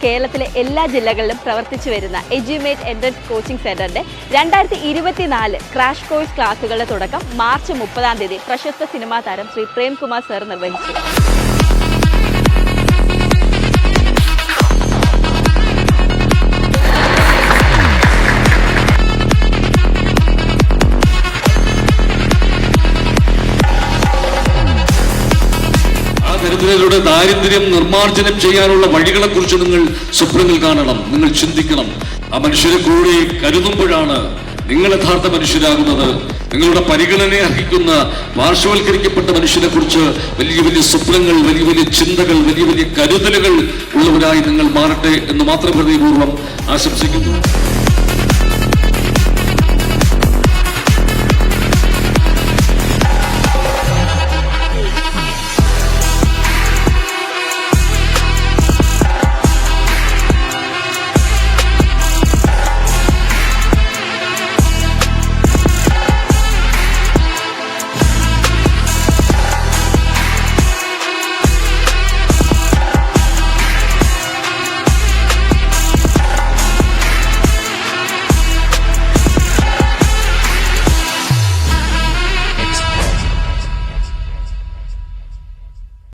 കേരളത്തിലെ എല്ലാ ജില്ലകളിലും പ്രവർത്തിച്ചു വരുന്ന എഡ്യൂമേറ്റ് എൻട്രൻസ് കോച്ചിംഗ് സെന്ററിന്റെ 2024 ക്രാഷ് കോഴ്സ് ക്ലാസുകളുടെ തുടക്കം മാർച്ച് 30-ാം തീയതി പ്രശസ്ത സിനിമാ താരം ശ്രീ പ്രേംകുമാർ സർ നിർവഹിച്ചു. ദരിദ്രരുടെ ദാരിദ്ര്യം നിർമ്മാർജ്ജനം ചെയ്യാനുള്ള വഴികളെക്കുറിച്ച് നിങ്ങൾ സ്വപ്നങ്ങൾ കാണണം, നിങ്ങൾ ചിന്തിക്കണം. ആ മനുഷ്യരെ കൂടി കരുതുമ്പോഴാണ് നിങ്ങൾ യഥാർത്ഥ മനുഷ്യരാകുന്നത്. നിങ്ങളുടെ പരിഗണനയെ അർഹിക്കുന്ന പാർശ്വവൽക്കരിക്കപ്പെട്ട മനുഷ്യനെ കുറിച്ച് വലിയ വലിയ സ്വപ്നങ്ങൾ, വലിയ വലിയ ചിന്തകൾ, വലിയ വലിയ കരുതലുകൾ ഉള്ളവരായി നിങ്ങൾ മാറട്ടെ എന്ന് മാത്രം ഹൃദയപൂർവ്വം ആശംസിക്കുന്നു.